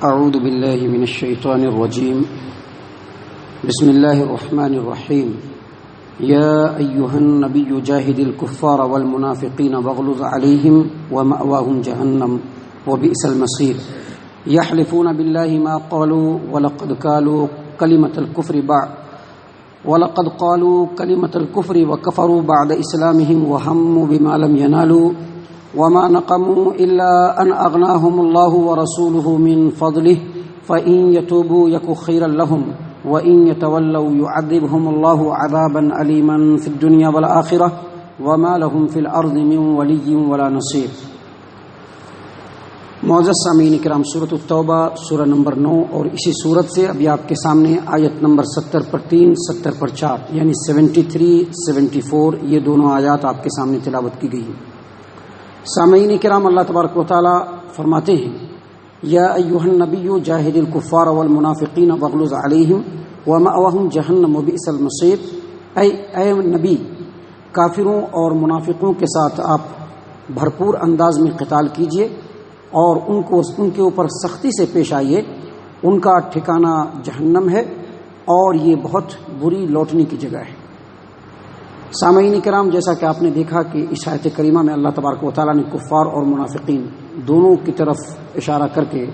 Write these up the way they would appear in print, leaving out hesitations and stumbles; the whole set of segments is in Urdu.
اعوذ باللہ من الشیطان الرجیم بسم اللہ الرحمن الرحیم یا ایہا النبی جاہد الکفار والمنافقین واغلظ علیہم ومأواہم جہنم وبئس المصیر یحلفون باللہ ما قالوا ولقد قالوا کلمۃ الکفر وکفروا بعد اسلامہم وہموا بما لم ینالوا وما نقموا إلا أن أغناهم الله ورسوله من فضله فإن يتوبوا يك خيرا لهم وإن يتولوا يعذبهم الله عذابا أليما في الدنيا والآخرة وما لهم في الأرض من ولي ولا نصير. معزز سامعین کرام، سورۃ التوبہ سورہ نمبر 9 اور اسی سورت سے ابھی آپ کے سامنے آیت نمبر 70 پر 3 70 پر 4 یعنی 73 74 یہ دونوں آیات آپ کے سامنے تلاوت کی گئی ہیں. سامعین کرام، اللہ تبارک و تعالی فرماتے ہیں یا ایھا النبی جاہد الکفار والمنافقین واغلظ علیہم ومأواہم جہنم وبئس المصیر. اے نبی، کافروں اور منافقوں کے ساتھ آپ بھرپور انداز میں قتال کیجیے اور ان کے اوپر سختی سے پیش آئیے. ان کا ٹھکانہ جہنم ہے اور یہ بہت بری لوٹنے کی جگہ ہے. سامعین کرام، جیسا کہ آپ نے دیکھا کہ اس آیت کریمہ میں اللہ تبارک و تعالیٰ نے کفار اور منافقین دونوں کی طرف اشارہ کر کے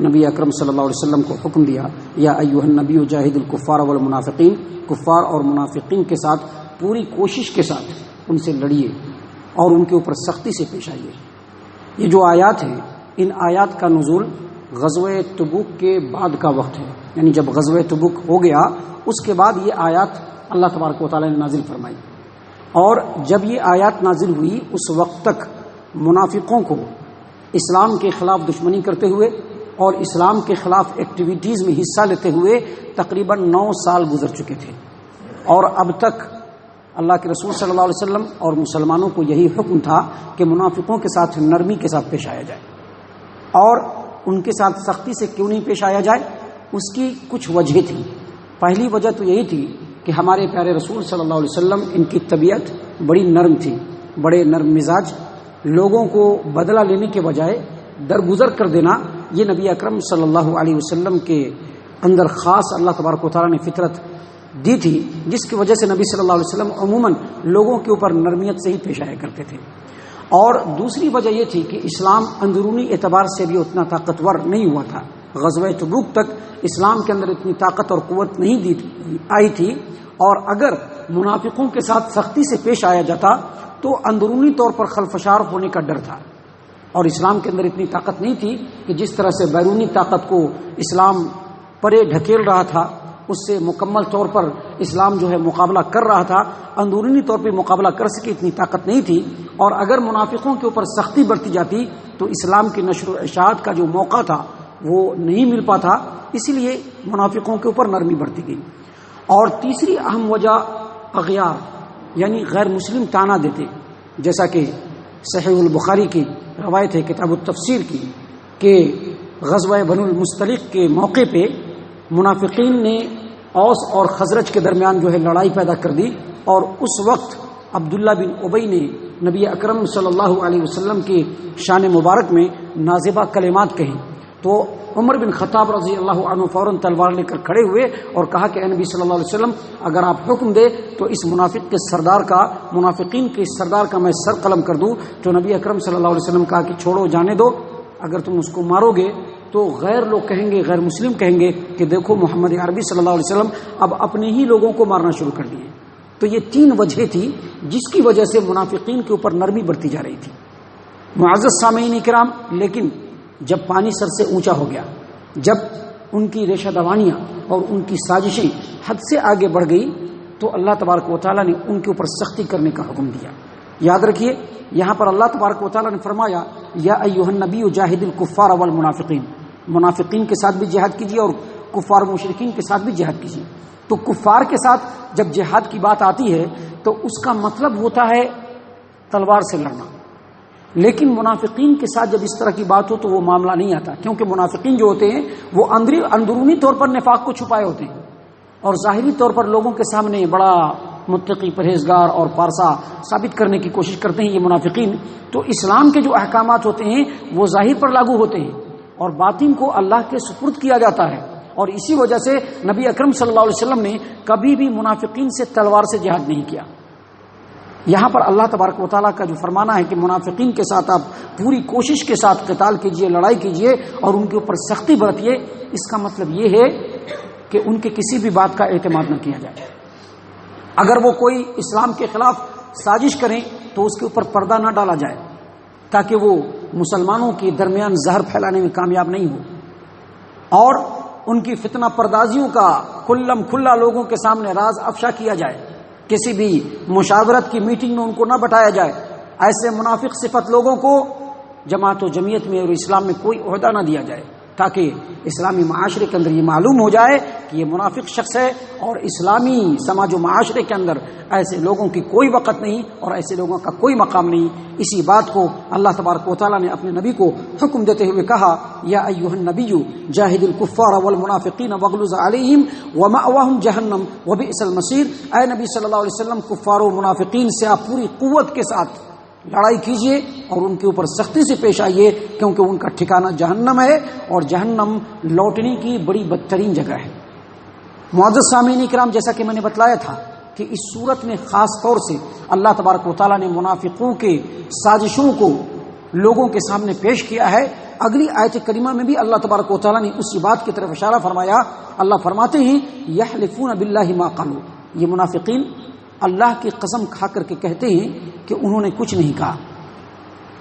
نبی اکرم صلی اللہ علیہ وسلم کو حکم دیا یا ایھا النبی جاہد الکفار والمنافقین، کفار اور منافقین کے ساتھ پوری کوشش کے ساتھ ان سے لڑیے اور ان کے اوپر سختی سے پیش آئیے. یہ جو آیات ہیں، ان آیات کا نزول غزوہ تبوک کے بعد کا وقت ہے، یعنی جب غزوہ تبوک ہو گیا اس کے بعد یہ آیات اللہ تبارک و تعالیٰ نے نازل فرمائی. اور جب یہ آیات نازل ہوئی اس وقت تک منافقوں کو اسلام کے خلاف دشمنی کرتے ہوئے اور اسلام کے خلاف ایکٹیویٹیز میں حصہ لیتے ہوئے تقریباً 9 سال گزر چکے تھے. اور اب تک اللہ کے رسول صلی اللہ علیہ وسلم اور مسلمانوں کو یہی حکم تھا کہ منافقوں کے ساتھ نرمی کے ساتھ پیش آیا جائے. اور ان کے ساتھ سختی سے کیوں نہیں پیش آیا جائے، اس کی کچھ وجہ تھی. پہلی وجہ تو یہی تھی کہ ہمارے پیارے رسول صلی اللہ علیہ وسلم ان کی طبیعت بڑی نرم تھی، بڑے نرم مزاج. لوگوں کو بدلہ لینے کے بجائے درگزر کر دینا یہ نبی اکرم صلی اللہ علیہ وسلم کے اندر خاص اللہ تبارک و تعالیٰ نے فطرت دی تھی، جس کی وجہ سے نبی صلی اللہ علیہ وسلم عموماً لوگوں کے اوپر نرمیت سے ہی پیش آیا کرتے تھے. اور دوسری وجہ یہ تھی کہ اسلام اندرونی اعتبار سے بھی اتنا طاقتور نہیں ہوا تھا. غزوہ تبوک تک اسلام کے اندر اتنی طاقت اور قوت نہیں آئی تھی، اور اگر منافقوں کے ساتھ سختی سے پیش آیا جاتا تو اندرونی طور پر خلفشار ہونے کا ڈر تھا. اور اسلام کے اندر اتنی طاقت نہیں تھی کہ جس طرح سے بیرونی طاقت کو اسلام پرے ڈھکیل رہا تھا اس سے مکمل طور پر اسلام جو ہے مقابلہ کر رہا تھا، اندرونی طور پہ مقابلہ کر سکے اتنی طاقت نہیں تھی. اور اگر منافقوں کے اوپر سختی برتی جاتی تو اسلام کی نشر و اشاعت کا جو موقع تھا وہ نہیں مل پاتا. اسی لیے منافقوں کے اوپر نرمی برتی گئی. اور تیسری اہم وجہ اغیار یعنی غیر مسلم تانا دیتے، جیسا کہ صحیح البخاری کی روایت ہے کتاب التفسیر کی کہ غزوہ بنو المصطلق کے موقع پہ منافقین نے اوس اور خزرج کے درمیان جو ہے لڑائی پیدا کر دی. اور اس وقت عبداللہ بن ابی نے نبی اکرم صلی اللہ علیہ وسلم کی شان مبارک میں نازبہ کلمات کہیں تو عمر بن خطاب رضی اللہ عنہ فوراً تلوار لے کر کھڑے ہوئے اور کہا کہ اے نبی صلی اللہ علیہ وسلم، اگر آپ حکم دے تو اس منافقین کے سردار کا میں سر قلم کر دوں. تو نبی اکرم صلی اللہ علیہ وسلم کہا کہ چھوڑو، جانے دو، اگر تم اس کو مارو گے تو غیر لوگ کہیں گے، غیر مسلم کہیں گے کہ دیکھو محمد عربی صلی اللہ علیہ وسلم اب اپنے ہی لوگوں کو مارنا شروع کر دیے. تو یہ 3 وجہ تھی جس کی وجہ سے منافقین کے اوپر نرمی برتی جا رہی تھی. معزز سامعین کرام، لیکن جب پانی سر سے اونچا ہو گیا، جب ان کی ریشہ دوانیاں اور ان کی سازشیں حد سے آگے بڑھ گئی تو اللہ تبارک و تعالیٰ نے ان کے اوپر سختی کرنے کا حکم دیا. یاد رکھیے، یہاں پر اللہ تبارک و تعالیٰ نے فرمایا یا ایھا النبی جاہد الکفار والمنافقین، منافقین کے ساتھ بھی جہاد کیجیے اور کفار مشرکین کے ساتھ بھی جہاد کیجیے. تو کفار کے ساتھ جب جہاد کی بات آتی ہے تو اس کا مطلب ہوتا ہے تلوار سے لڑنا. لیکن منافقین کے ساتھ جب اس طرح کی بات ہو تو وہ معاملہ نہیں آتا، کیونکہ منافقین جو ہوتے ہیں وہ اندرونی طور پر نفاق کو چھپائے ہوتے ہیں اور ظاہری طور پر لوگوں کے سامنے بڑا متقی، پرہیزگار اور پارسا ثابت کرنے کی کوشش کرتے ہیں یہ منافقین. تو اسلام کے جو احکامات ہوتے ہیں وہ ظاہر پر لاگو ہوتے ہیں، اور باطن کو اللہ کے سپرد کیا جاتا ہے. اور اسی وجہ سے نبی اکرم صلی اللہ علیہ وسلم نے کبھی بھی منافقین سے تلوار سے جہاد نہیں کیا. یہاں پر اللہ تبارک و تعالیٰ کا جو فرمانا ہے کہ منافقین کے ساتھ آپ پوری کوشش کے ساتھ قتال کیجئے، لڑائی کیجئے اور ان کے اوپر سختی برتیے، اس کا مطلب یہ ہے کہ ان کے کسی بھی بات کا اعتماد نہ کیا جائے. اگر وہ کوئی اسلام کے خلاف سازش کریں تو اس کے اوپر پردہ نہ ڈالا جائے تاکہ وہ مسلمانوں کے درمیان زہر پھیلانے میں کامیاب نہیں ہو، اور ان کی فتنہ پردازیوں کا کھلم کھلا لوگوں کے سامنے راز افشا کیا جائے. کسی بھی مشاورت کی میٹنگ میں ان کو نہ بٹھایا جائے. ایسے منافق صفت لوگوں کو جماعت و جمعیت میں اور اسلام میں کوئی عہدہ نہ دیا جائے تاکہ اسلامی معاشرے کے اندر یہ معلوم ہو جائے کہ یہ منافق شخص ہے، اور اسلامی سماج و معاشرے کے اندر ایسے لوگوں کی کوئی وقت نہیں اور ایسے لوگوں کا کوئی مقام نہیں. اسی بات کو اللہ تبارک و تعالیٰ نے اپنے نبی کو حکم دیتے ہوئے کہا، یا ایھا النبی جاہد الکفار والمنافقین واغلظ علیہم ومأواہم جہنم وبئس المصیر. اے نبی صلی اللہ علیہ وسلم، کفار و منافقین سے آپ پوری قوت کے ساتھ لڑائی کیجئے اور ان کے اوپر سختی سے پیش آئیے، کیونکہ ان کا ٹھکانہ جہنم ہے اور جہنم لوٹنے کی بڑی بدترین جگہ ہے. معزز سامعین کرام، جیسا کہ میں نے بتلایا تھا کہ اس صورت میں خاص طور سے اللہ تبارک و تعالیٰ نے منافقوں کے سازشوں کو لوگوں کے سامنے پیش کیا ہے. اگلی آیت کریمہ میں بھی اللہ تبارک و تعالیٰ نے اسی بات کی طرف اشارہ فرمایا. اللہ فرماتے ہیں یحلفون باللہ ما قالوا، یہ منافقین اللہ کی قسم کھا کر کے کہتے ہیں کہ انہوں نے کچھ نہیں کہا.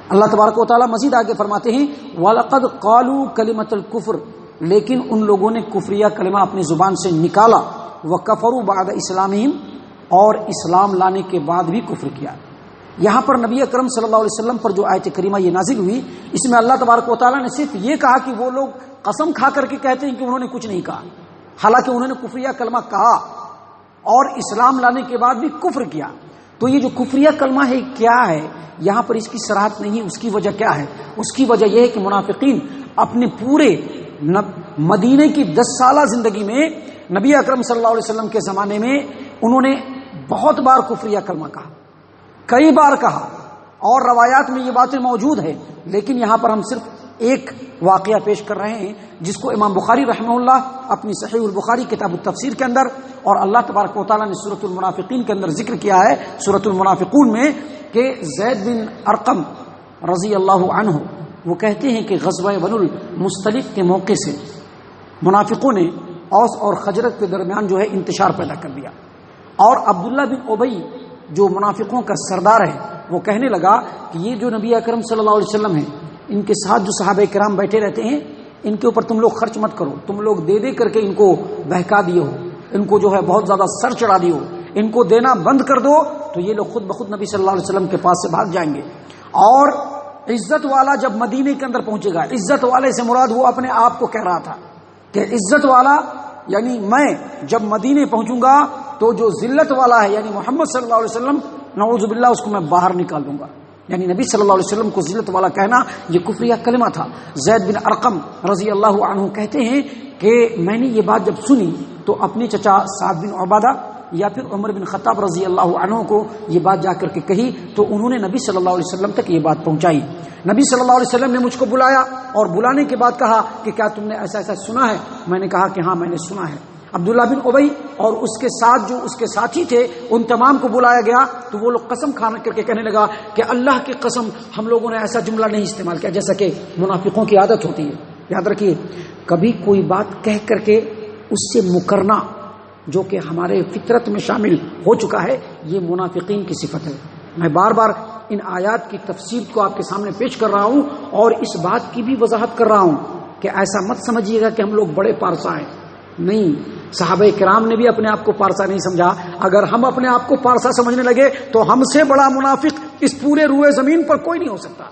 اللہ تبارک و تعالیٰ مزید آگے فرماتے ہیں وَلَقَدْ قَالُوا كَلِمَةَ الْكُفْرِ، لیکن ان لوگوں نے کفریہ کلمہ اپنی زبان سے نکالا. وَكَفَرُوا بَعْدَ إِسْلَامِهِمْ، اور اسلام لانے کے بعد بھی کفر کیا. یہاں پر نبی اکرم صلی اللہ علیہ وسلم پر جو آیت کریمہ یہ نازل ہوئی، اس میں اللہ تبارک و تعالیٰ نے صرف یہ کہا کہ وہ لوگ قسم کھا کر کے کہتے ہیں کہ انہوں نے کچھ نہیں کہا، حالانکہ انہوں نے کفریہ کلمہ کہا اور اسلام لانے کے بعد بھی کفر کیا. تو یہ جو کفریہ کلمہ ہے کیا ہے، یہاں پر اس کی صراحت نہیں. اس کی وجہ کیا ہے؟ اس کی وجہ یہ ہے کہ منافقین اپنے پورے مدینے کی 10 سالہ زندگی میں نبی اکرم صلی اللہ علیہ وسلم کے زمانے میں انہوں نے بہت بار کفریہ کلمہ کہا، کئی بار کہا، اور روایات میں یہ باتیں موجود ہیں. لیکن یہاں پر ہم صرف ایک واقعہ پیش کر رہے ہیں جس کو امام بخاری رحمہ اللہ اپنی صحیح البخاری کتاب التفسیر کے اندر اور اللہ تبارک و تعالیٰ نے سورۃ المنافقین کے اندر ذکر کیا ہے، سورۃ المنافقون میں، کہ زید بن ارقم رضی اللہ عنہ وہ کہتے ہیں کہ غزوہ بنو المصطلق کے موقع سے منافقوں نے اوس اور خزرج کے درمیان جو ہے انتشار پیدا کر دیا، اور عبداللہ بن ابی جو منافقوں کا سردار ہے وہ کہنے لگا کہ یہ جو نبی اکرم صلی اللہ علیہ وسلم ہیں، ان کے ساتھ جو صحابہ کرام بیٹھے رہتے ہیں، ان کے اوپر تم لوگ خرچ مت کرو، تم لوگ دے دے کر کے ان کو بہکا دیے ہو، ان کو جو ہے بہت زیادہ سر چڑھا دیے ہو، ان کو دینا بند کر دو تو یہ لوگ خود بخود نبی صلی اللہ علیہ وسلم کے پاس سے بھاگ جائیں گے. اور عزت والا جب مدینے کے اندر پہنچے گا، عزت والے سے مراد وہ اپنے آپ کو کہہ رہا تھا کہ عزت والا یعنی میں جب مدینے پہنچوں گا تو جو ذلت والا ہے یعنی محمد صلی اللہ علیہ وسلم، نعوذ باللہ، اس کو میں باہر نکال دوں گا. یعنی نبی صلی اللہ علیہ وسلم کو ذلت والا کہنا یہ کفریہ کلمہ تھا. زید بن ارقم رضی اللہ عنہ کہتے ہیں کہ میں نے یہ بات جب سنی تو اپنے چچا سعد بن عبادہ یا پھر عمر بن خطاب رضی اللہ عنہ کو یہ بات جا کر کے کہی تو انہوں نے نبی صلی اللہ علیہ وسلم تک یہ بات پہنچائی. نبی صلی اللہ علیہ وسلم نے مجھ کو بلایا اور بلانے کے بعد کہا کہ کیا تم نے ایسا ایسا سنا ہے؟ میں نے کہا کہ ہاں میں نے سنا ہے. عبداللہ بن ابی اور اس کے ساتھ جو اس کے ساتھی تھے ان تمام کو بلایا گیا تو وہ لوگ قسم کھا کر کے کہنے لگا کہ اللہ کی قسم ہم لوگوں نے ایسا جملہ نہیں استعمال کیا جیسا کہ منافقوں کی عادت ہوتی ہے. یاد رکھیے، کبھی کوئی بات کہہ کر کے اس سے مکرنا جو کہ ہمارے فطرت میں شامل ہو چکا ہے، یہ منافقین کی صفت ہے. میں بار بار ان آیات کی تفسیر کو آپ کے سامنے پیش کر رہا ہوں اور اس بات کی بھی وضاحت کر رہا ہوں کہ ایسا مت سمجھیے گا کہ ہم لوگ بڑے پارسا ہیں. نہیں، صحابہ کرام نے بھی اپنے آپ کو پارسا نہیں سمجھا. اگر ہم اپنے آپ کو پارسا سمجھنے لگے تو ہم سے بڑا منافق اس پورے روئے زمین پر کوئی نہیں ہو سکتا.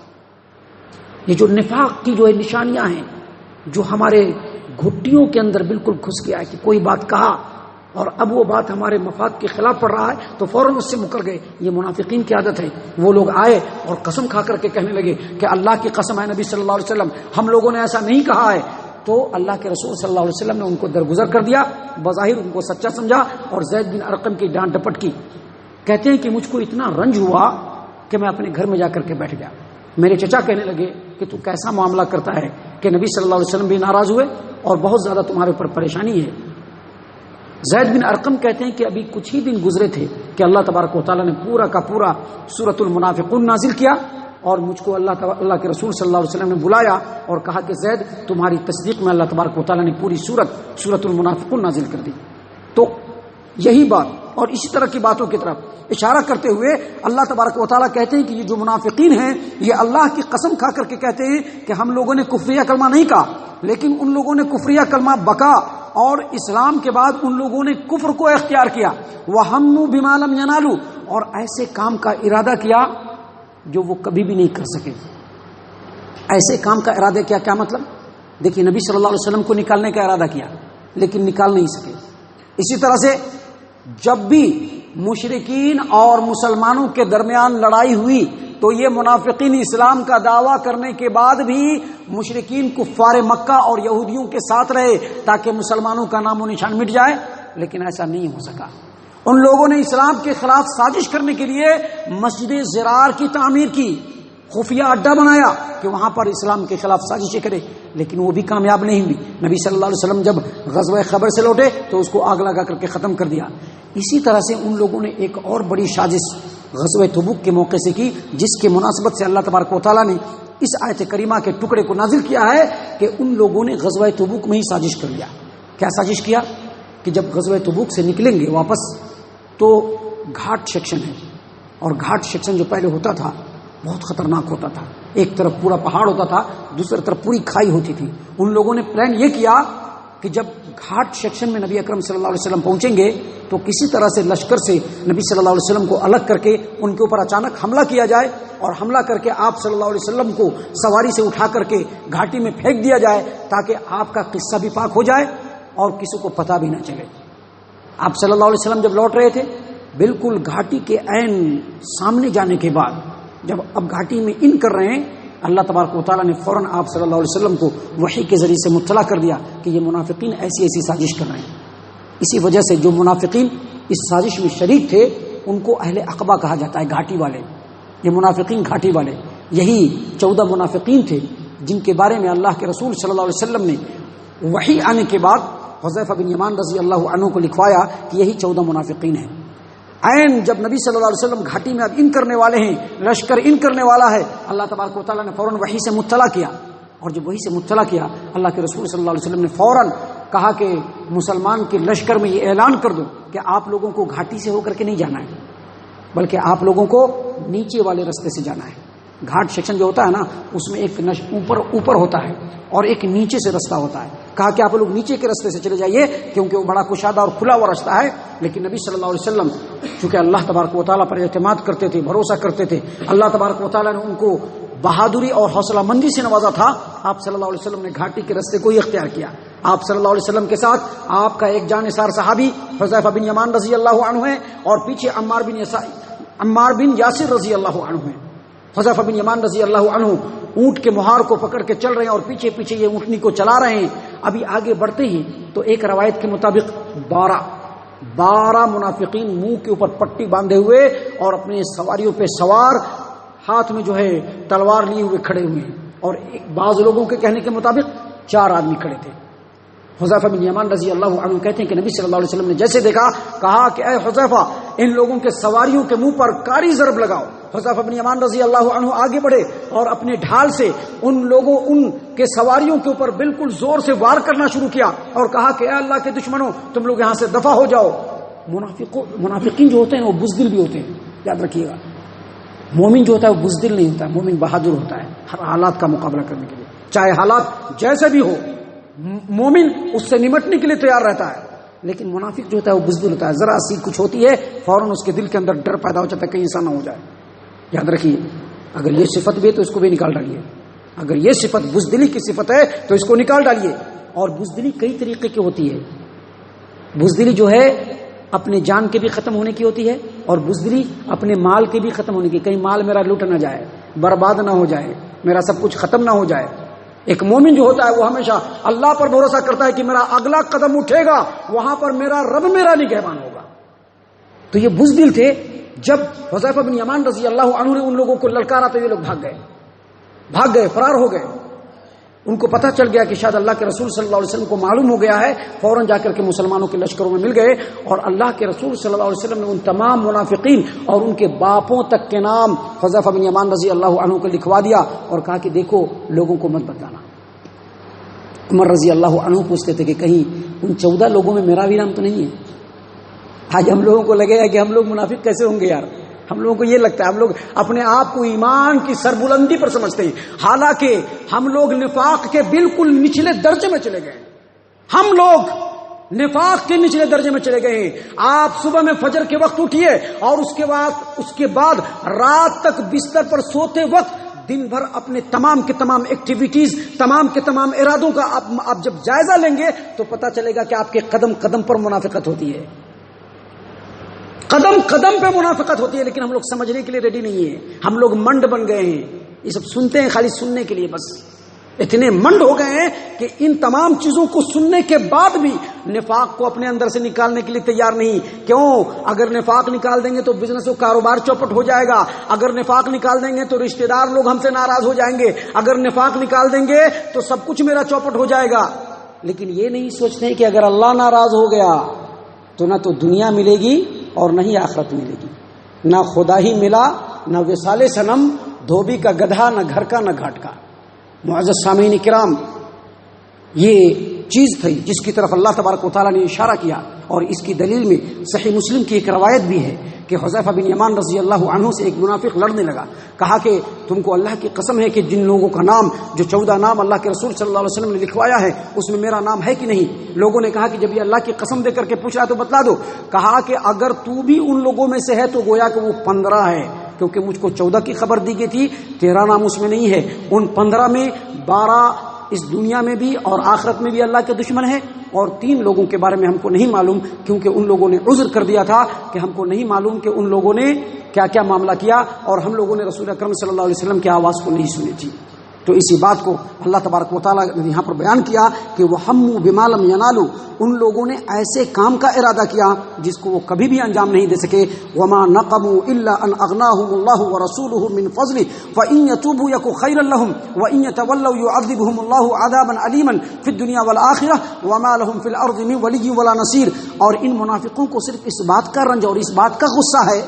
یہ جو نفاق کی جو ہے نشانیاں ہیں جو ہمارے گھٹیوں کے اندر بالکل گھس گیا ہے کہ کوئی بات کہا اور اب وہ بات ہمارے مفاد کے خلاف پڑ رہا ہے تو فوراً اس سے مکر گئے، یہ منافقین کی عادت ہے. وہ لوگ آئے اور قسم کھا کر کے کہنے لگے کہ اللہ کی قسم ہے نبی صلی اللہ علیہ وسلم ہم لوگوں نے ایسا نہیں کہا ہے. تو اللہ کے رسول صلی اللہ علیہ وسلم نے ان کو درگزر کر دیا، بظاہر ان کو سچا سمجھا اور زید بن ارقم کی ڈانٹ ڈپٹ کی. کہتے ہیں کہ مجھ کو اتنا رنج ہوا کہ میں اپنے گھر میں جا کر کے بیٹھ گیا. میرے چچا کہنے لگے کہ تو کیسا معاملہ کرتا ہے کہ نبی صلی اللہ علیہ وسلم بھی ناراض ہوئے اور بہت زیادہ تمہارے اوپر پریشانی ہے۔ زید بن ارقم کہتے ہیں کہ ابھی کچھ ہی دن گزرے تھے کہ اللہ تبارک و تعالیٰ نے پورا کا پورا سورۃ المنافقون نازل کیا، اور مجھ کو اللہ کے رسول صلی اللہ علیہ وسلم نے بلایا اور کہا کہ زید تمہاری تصدیق میں اللہ تبارک و تعالیٰ نے پوری سورۃ المنافقون نازل کر دی۔ تو یہی بات اور اسی طرح کی باتوں کی طرف اشارہ کرتے ہوئے اللہ تبارک و تعالیٰ کہتے ہیں کہ یہ جو منافقین ہیں یہ اللہ کی قسم کھا کر کے کہتے ہیں کہ ہم لوگوں نے کفریہ کلمہ نہیں کہا، لیکن ان لوگوں نے کفریہ کلمہ بکا اور اسلام کے بعد ان لوگوں نے کفر کو اختیار کیا، وَهَمُّوا بِمَا لَمْ يَنَالُوا، اور ایسے کام کا ارادہ کیا جو وہ کبھی بھی نہیں کر سکے۔ ایسے کام کا ارادہ کیا مطلب؟ دیکھیے نبی صلی اللہ علیہ وسلم کو نکالنے کا ارادہ کیا لیکن نکال نہیں سکے۔ اسی طرح سے جب بھی مشرکین اور مسلمانوں کے درمیان لڑائی ہوئی تو یہ منافقین اسلام کا دعویٰ کرنے کے بعد بھی مشرکین کفار مکہ اور یہودیوں کے ساتھ رہے تاکہ مسلمانوں کا نام و نشان مٹ جائے، لیکن ایسا نہیں ہو سکا۔ ان لوگوں نے اسلام کے خلاف سازش کرنے کے لیے مسجد زرار کی تعمیر کی، خفیہ اڈا بنایا کہ وہاں پر اسلام کے خلاف سازشیں کرے، لیکن وہ بھی کامیاب نہیں ہوئی۔ نبی صلی اللہ علیہ وسلم جب غزوہ خیبر سے لوٹے تو اس کو آگ لگا کر کے ختم کر دیا۔ اسی طرح سے ان لوگوں نے ایک اور بڑی سازش غزوہ تبوک کے موقع سے کی، جس کے مناسبت سے اللہ تبارک و تعالیٰ نے اس آیت کریمہ کے ٹکڑے کو نازل کیا ہے کہ ان لوگوں نے غزوہ تبوک میں ہی سازش کر لیا۔ کیا سازش کیا کہ جب غزوہ تبوک سے نکلیں گے واپس تو گھاٹ سیکشن ہے، اور گھاٹ سیکشن جو پہلے ہوتا تھا بہت خطرناک ہوتا تھا، ایک طرف پورا پہاڑ ہوتا تھا، دوسری طرف پوری کھائی ہوتی تھی۔ ان لوگوں نے پلان یہ کیا کہ جب گھاٹ سیکشن میں نبی اکرم صلی اللہ علیہ وسلم پہنچیں گے تو کسی طرح سے لشکر سے نبی صلی اللہ علیہ وسلم کو الگ کر کے ان کے اوپر اچانک حملہ کیا جائے، اور حملہ کر کے آپ صلی اللہ علیہ وسلم کو سواری سے اٹھا کر کے گھاٹی میں پھینک دیا جائے تاکہ آپ کا قصہ بھی پاک ہو جائے اور کسی کو پتہ بھی نہ چلے۔ آپ صلی اللہ علیہ وسلم جب لوٹ رہے تھے بالکل گھاٹی کے عین سامنے جانے کے بعد جب اب گھاٹی میں ان کر رہے ہیں، اللہ تبارک و تعالیٰ نے فوراً آپ صلی اللہ علیہ وسلم کو وحی کے ذریعے سے مطلع کر دیا کہ یہ منافقین ایسی ایسی سازش کر رہے ہیں۔ اسی وجہ سے جو منافقین اس سازش میں شریک تھے ان کو اہل عقبہ کہا جاتا ہے، گھاٹی والے۔ یہ منافقین گھاٹی والے یہی 14 منافقین تھے جن کے بارے میں اللہ کے رسول صلی اللہ علیہ وسلم نے وحی آنے کے بعد حذیفہ بن یمان رضی اللہ عنہ کو لکھوایا کہ یہی 14 منافقین ہیں۔ عین جب نبی صلی اللہ علیہ وسلم گھاٹی میں اب ان کرنے والے ہیں، لشکر ان کرنے والا ہے، اللہ تبارک و تعالیٰ نے فوراً وحی سے مطلع کیا، اور جب وحی سے مطلع کیا اللہ کے رسول صلی اللہ علیہ وسلم نے فوراً کہا کہ مسلمان کے لشکر میں یہ اعلان کر دو کہ آپ لوگوں کو گھاٹی سے ہو کر کے نہیں جانا ہے بلکہ آپ لوگوں کو نیچے والے رستے سے جانا ہے۔ گھاٹ سیکشن جو ہوتا ہے نا اس میں ایک اوپر ہوتا ہے اور ایک نیچے سے رستہ ہوتا ہے۔ کہا کہ آپ لوگ نیچے کے رستے سے چلے جائیے کیونکہ وہ بڑا کشادہ اور کھلا ہوا رستہ ہے، لیکن نبی صلی اللہ علیہ وسلم چونکہ اللہ تبارک و تعالیٰ پر اعتماد کرتے تھے، بھروسہ کرتے تھے، اللہ تبارک و تعالیٰ نے ان کو بہادری اور حوصلہ مندی سے نوازا تھا۔ آپ صلی اللہ علیہ وسلم نے گھاٹی کے رستے کو ہی اختیار کیا۔ آپ صلی اللہ علیہ وسلم کے ساتھ آپ کا ایک جانثار صحابی حذیفہ بن یمان رضی اللہ عنہ ہے، اور پیچھے عمار بن یاسر رضی اللہ عنہ ہے۔ حذیفہ بن یمان رضی اللہ عنہ اونٹ کے مہار کو پکڑ کے چل رہے ہیں اور پیچھے پیچھے یہ اونٹنی کو چلا رہے ہیں۔ ابھی آگے بڑھتے ہی تو ایک روایت کے مطابق 12 منافقین منہ کے اوپر پٹی باندھے ہوئے اور اپنے سواریوں پہ سوار ہاتھ میں جو ہے تلوار لیے ہوئے کھڑے ہوئے ہیں، اور بعض لوگوں کے کہنے کے مطابق 4 آدمی کھڑے تھے۔ حذیفہ بن یمان رضی اللہ عنہ کہتے ہیں کہ نبی صلی اللہ علیہ وسلم نے جیسے دیکھا کہا کہ اے حذیفہ ان لوگوں کے سواریوں کے منہ پر کاری ضرب لگاؤ۔ حذیفہ بن یمان رضی اللہ عنہ آگے بڑھے اور اپنے ڈھال سے ان کے سواریوں کے اوپر بالکل زور سے وار کرنا شروع کیا اور کہا کہ اے اللہ کے دشمنوں تم لوگ یہاں سے دفع ہو جاؤ۔ منافقین جو ہوتے ہیں وہ بزدل بھی ہوتے ہیں، یاد رکھیے گا۔ مومن جو ہوتا ہے وہ بزدل نہیں ہوتا ہے، مومن بہادر ہوتا ہے ہر حالات کا مقابلہ کرنے کے لیے، چاہے حالات جیسے بھی ہو مومن اس سے نمٹنے کے لیے تیار رہتا ہے۔ لیکن منافق جو ہوتا ہے وہ بزدل ہوتا ہے، ذرا سی کچھ ہوتی ہے فوراً اس کے دل کے اندر ڈر پیدا ہو جاتا ہے کہیں ایسا نہ ہو جائے۔ یاد رکھیے اگر یہ صفت بھی ہے تو اس کو بھی نکال ڈالیے، اگر یہ صفت بزدلی کی صفت ہے تو اس کو نکال ڈالیے۔ اور بزدلی کئی طریقے کی ہوتی ہے۔ بزدلی جو ہے اپنے جان کے بھی ختم ہونے کی ہوتی ہے، اور بزدلی اپنے مال کے بھی ختم ہونے کی، کہیں مال میرا لوٹ نہ جائے، برباد نہ ہو جائے، میرا سب کچھ ختم نہ ہو جائے۔ ایک مومن جو ہوتا ہے وہ ہمیشہ اللہ پر بھروسہ کرتا ہے کہ میرا اگلا قدم اٹھے گا وہاں پر میرا رب میرا نگہبان ہوگا۔ تو یہ بزدل تھے۔ جب حذیفہ بن یمان رضی اللہ عنہ نے ان لوگوں کو للکارا تو یہ لوگ بھاگ گئے، فرار ہو گئے۔ ان کو پتہ چل گیا کہ شاید اللہ کے رسول صلی اللہ علیہ وسلم کو معلوم ہو گیا ہے، فوراً جا کر کے مسلمانوں کے لشکروں میں مل گئے، اور اللہ کے رسول صلی اللہ علیہ وسلم نے ان تمام منافقین اور ان کے باپوں تک کے نام حذیفہ بن یمان رضی اللہ عنہ کو لکھوا دیا اور کہا کہ دیکھو لوگوں کو مت بتانا۔ عمر رضی اللہ عنہ پوچھتے تھے کہ کہیں ان 14 لوگوں میں میرا بھی نام تو نہیں ہے؟ آج ہم لوگوں کو لگے گا کہ ہم لوگ منافق کیسے ہوں گے یار، ہم لوگوں کو یہ لگتا ہے، ہم لوگ اپنے آپ کو ایمان کی سربلندی پر سمجھتے ہیں، حالانکہ ہم لوگ نفاق کے بالکل نچلے درجے میں چلے گئے، ہم لوگ نفاق کے نچلے درجے میں چلے گئے ہیں۔ آپ صبح میں فجر کے وقت اٹھیے اور اس کے بعد رات تک بستر پر سوتے وقت دن بھر اپنے تمام کے تمام ایکٹیویٹیز، تمام کے تمام ارادوں کا آپ جب جائزہ لیں گے تو پتہ چلے گا کہ آپ کے قدم قدم پر منافقت ہوتی ہے، قدم قدم پہ منافقت ہوتی ہے، لیکن ہم لوگ سمجھنے کے لیے ریڈی نہیں ہیں، ہم لوگ منڈ بن گئے ہیں، یہ سب سنتے ہیں خالی سننے کے لیے، بس اتنے منڈ ہو گئے ہیں کہ ان تمام چیزوں کو سننے کے بعد بھی نفاق کو اپنے اندر سے نکالنے کے لیے تیار نہیں۔ کیوں؟ اگر نفاق نکال دیں گے تو بزنس و کاروبار چوپٹ ہو جائے گا، اگر نفاق نکال دیں گے تو رشتہ دار لوگ ہم سے ناراض ہو جائیں گے، اگر نفاق نکال دیں گے تو سب کچھ میرا چوپٹ ہو جائے گا۔ لیکن یہ نہیں سوچتے کہ اگر اللہ ناراض ہو گیا تو نہ تو دنیا ملے گی اور نہ ہی آخرت ملے گی، نہ خدا ہی ملا، نہ وصال صنم، دھوبی کا گدھا، نہ گھر کا نہ گھاٹ کا۔ معزز سامعین کرام، یہ چیز تھی جس کی طرف اللہ تبارک و تعالیٰ نے اشارہ کیا، اور اس کی دلیل میں صحیح مسلم کی ایک روایت بھی ہے کہ حذیفہ بن یمان رضی اللہ عنہ سے ایک منافق لڑنے لگا، کہا کہ تم کو اللہ کی قسم ہے کہ جن لوگوں کا نام، جو 14 نام اللہ کے رسول صلی اللہ علیہ وسلم نے لکھوایا ہے، اس میں میرا نام ہے کہ نہیں؟ لوگوں نے کہا کہ جب یہ اللہ کی قسم دے کر کے پوچھ رہا تو بتلا دو۔ کہا کہ اگر تو بھی ان لوگوں میں سے ہے تو گویا کہ وہ 15 ہے، کیونکہ مجھ کو 14 کی خبر دی گئی تھی، تیرا نام اس میں نہیں ہے۔ ان 15 میں 12 اس دنیا میں بھی اور آخرت میں بھی اللہ کے دشمن ہے، اور 3 لوگوں کے بارے میں ہم کو نہیں معلوم، کیونکہ ان لوگوں نے عذر کر دیا تھا کہ ہم کو نہیں معلوم کہ ان لوگوں نے کیا کیا معاملہ کیا، اور ہم لوگوں نے رسول اکرم صلی اللہ علیہ وسلم کی آواز کو نہیں سنی تھی۔ تو اسی بات کو اللہ تبارک و تعالیٰ نے یہاں پر بیان کیا کہ وہ ہمّوا بما لم ینالوا، ان لوگوں نے ایسے کام کا ارادہ کیا جس کو وہ کبھی بھی انجام نہیں دے سکے۔ وما نقموا الا ان اغناهم الله ورسوله من فضله فان يتوبوا يك خيرا لهم وان يتولوا يعذبهم الله عذابا اليما في الدنيا والاخره وما لهم في الارض من ولي ولا نصير۔ اور ان منافقوں کو صرف اس بات کا رنج اور اس بات کا غصہ ہے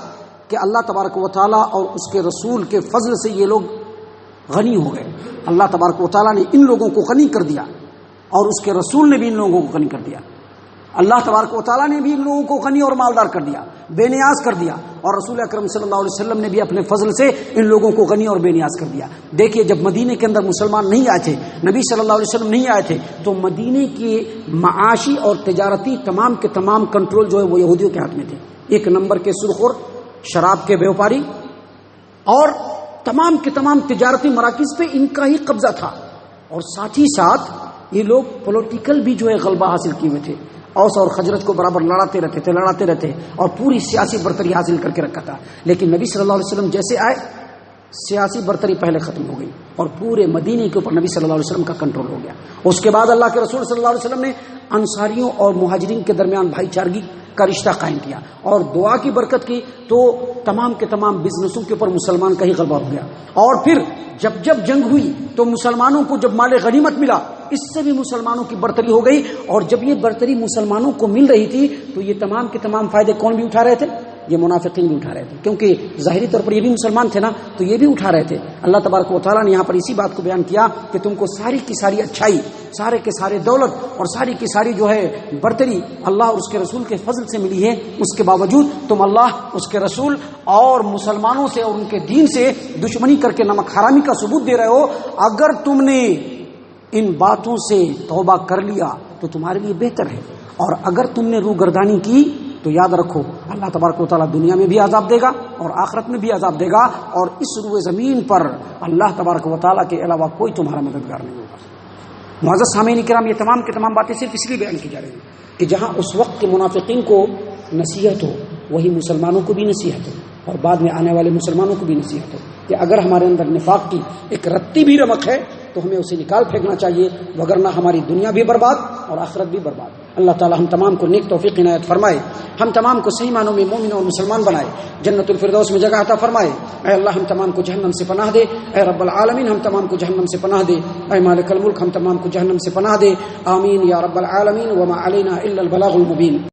کہ اللہ تبارک و تعالیٰ اور اس کے رسول کے فضل سے یہ لوگ غنی ہو گئے، اللہ تبارک و تعالیٰ نے ان لوگوں کو غنی کر دیا، اور اس کے رسول نے بھی ان لوگوں کو غنی کر دیا، اللہ تبارک و تعالیٰ نے بھی ان لوگوں کو غنی اور مالدار کر دیا، بے نیاز کر دیا، اور رسول اکرم صلی اللہ علیہ وسلم نے بھی اپنے فضل سے ان لوگوں کو غنی اور بے نیاز کر دیا۔ دیکھیے جب مدینے کے اندر مسلمان نہیں آئے تھے، نبی صلی اللہ علیہ وسلم نہیں آئے تھے، تو مدینے کی معاشی اور تجارتی تمام کے تمام کنٹرول جو ہے وہ یہودیوں کے ہاتھ میں تھے۔ 1 نمبر کے سرخور، شراب کے بیوپاری، اور تمام کے تمام تجارتی مراکز پہ ان کا ہی قبضہ تھا، اور ساتھ ہی ساتھ یہ لوگ پولیٹیکل بھی جو ہے غلبہ حاصل کیے ہوئے تھے، اوس اور خزرج کو برابر لڑاتے رہتے اور پوری سیاسی برتری حاصل کر کے رکھا تھا۔ لیکن نبی صلی اللہ علیہ وسلم جیسے آئے، سیاسی برتری پہلے ختم ہو گئی اور پورے مدینے کے اوپر نبی صلی اللہ علیہ وسلم کا کنٹرول ہو گیا۔ اس کے بعد اللہ کے رسول صلی اللہ علیہ وسلم نے انصاریوں اور مہاجرین کے درمیان بھائی چارگی کا رشتہ قائم کیا اور دعا کی برکت کی، تو تمام کے تمام بزنسوں کے اوپر مسلمان کا ہی غلبہ ہو گیا۔ اور پھر جب جنگ ہوئی تو مسلمانوں کو جب مال غنیمت ملا، اس سے بھی مسلمانوں کی برتری ہو گئی، اور جب یہ برتری مسلمانوں کو مل رہی تھی تو یہ تمام کے تمام فائدے کون بھی اٹھا رہے تھے؟ یہ منافقین بھی اٹھا رہے تھے، کیونکہ ظاہری طور پر یہ بھی مسلمان تھے نا، تو یہ بھی اٹھا رہے تھے۔ اللہ تبارک و تعالیٰ نے یہاں پر اسی بات کو بیان کیا کہ تم کو ساری کی ساری اچھائی، سارے کے سارے دولت اور ساری کی ساری جو ہے برتری اللہ اور اس کے رسول کے فضل سے ملی ہے، اس کے باوجود تم اللہ، اس کے رسول اور مسلمانوں سے اور ان کے دین سے دشمنی کر کے نمک حرامی کا ثبوت دے رہے ہو۔ اگر تم نے ان باتوں سے توبہ کر لیا تو تمہارے لیے بہتر ہے، اور اگر تم نے روگردانی کی تو یاد رکھو اللہ تبارک و تعالیٰ دنیا میں بھی عذاب دے گا اور آخرت میں بھی عذاب دے گا، اور اس روئے زمین پر اللہ تبارک و تعالیٰ کے علاوہ کوئی تمہارا مددگار نہیں ہوگا۔ معزز سامعین کرام، یہ تمام کے تمام باتیں صرف اس لیے بیان کی جا رہی ہیں کہ جہاں اس وقت کے منافقین کو نصیحت ہو، وہی مسلمانوں کو بھی نصیحت ہو، اور بعد میں آنے والے مسلمانوں کو بھی نصیحت ہو کہ اگر ہمارے اندر نفاق کی ایک رتی بھی رمق ہے تو ہمیں اسے نکال پھینکنا چاہیے، وگرنہ ہماری دنیا بھی برباد اور آخرت بھی برباد۔ اللہ تعالی ہم تمام کو نیک توفیق عنایت فرمائے، ہم تمام کو صحیح معنوں میں مومن اور مسلمان بنائے، جنت الفردوس میں جگہ عطا فرمائے۔ اے اللہ ہم تمام کو جہنم سے پناہ دے، اے رب العالمین ہم تمام کو جہنم سے پناہ دے، اے مالک الملک ہم تمام کو جہنم سے پناہ دے، آمین یا رب العالمین۔ وما علینا الا البلاغ المبین۔